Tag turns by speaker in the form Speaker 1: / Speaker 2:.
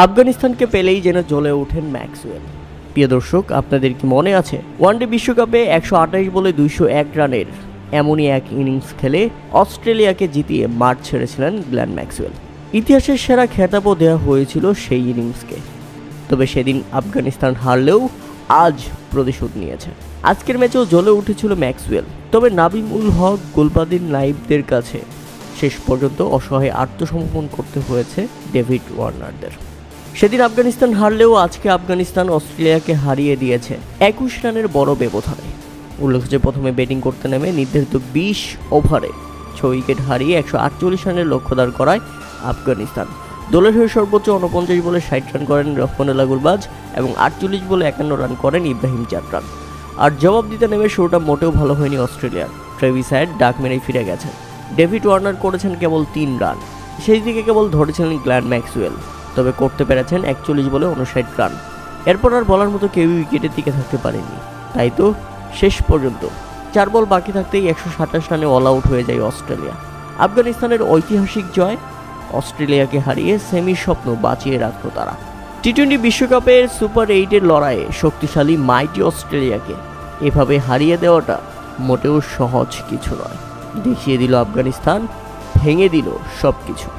Speaker 1: আফগানিস্তানকে পেলেই যেন জ্বলে ওঠেন ম্যাক্সওয়েল। প্রিয় দর্শক, আপনাদের কি মনে আছে ওয়ানডে বিশ্বকাপে 128 বলে 201 রানের এমনই এক ইনিংস খেলে অস্ট্রেলিয়াকে জিতিয়ে মাঠ ছেড়েছিলেন গ্লেন ম্যাক্সওয়েল। ইতিহাসের সেরা খেতাবও দেওয়া হয়েছিল সেই ইনিংসকে। তবে সেদিন আফগানিস্তান হারলেও আজ প্রতিশোধ নিয়েছে। আজকের ম্যাচেও জ্বলে উঠেছিল ম্যাক্সওয়েল। তবে নাবিম উল হক, গুলবাদিন নাইবদের কাছে শেষ পর্যন্ত অসহায় আত্মসমর্পণ করতে হয়েছে ডেভিড ওয়ার্নারদের। সেদিন আফগানিস্তান হারলেও আজকে আফগানিস্তান অস্ট্রেলিয়াকে হারিয়ে দিয়েছে 21 রানের বড় ব্যবধানে। উল্লেখ্য যে প্রথমে ব্যাটিং করতে নেমে নির্ধারিত 20 ওভারে 6 উইকেট হারিয়ে 148 রানের লক্ষ্যদার করায় আফগানিস্তান। দলের হয়ে সর্বোচ্চ 49 বলে 60 রান করেন রহমানুল্লাহ গুরবাজ এবং 48 বলে 51 রান করেন ইব্রাহিম জাফরান। আর জবাব দিতে নেমে শুরুটা মোটেও ভালো হয়নি অস্ট্রেলিয়ার। ট্রেভিস হেড ডাক মেরেই ফিরে গেছেন। ডেভিড ওয়ার্নার করেছেন কেবল 3 রান। সেই দিকে কেবল ধরেছিলেন গ্লেন ম্যাক্সওয়েল, তবে করতে পেরেছেন 41 বলে 59 রান। এরপর আর বলার মতো কেউই উইকেটে টিকে থাকতে পারেনি। তাই তো শেষ পর্যন্ত 4 বল বাকি থাকতেই 127 রানে অল আউট হয়ে যায় অস্ট্রেলিয়া। আফগানিস্তানের ঐতিহাসিক জয় অস্ট্রেলিয়াকে হারিয়ে সেমির স্বপ্ন বাঁচিয়ে রাখল তারা। টি-20 বিশ্বকাপের সুপার 8-এর লড়াইয়ে শক্তিশালী মাইটি অস্ট্রেলিয়াকে এভাবে হারিয়ে দেওয়াটা মোটেও সহজ কিছু নয়। দেখিয়ে দিল আফগানিস্তান, ভেঙে দিল সব কিছু।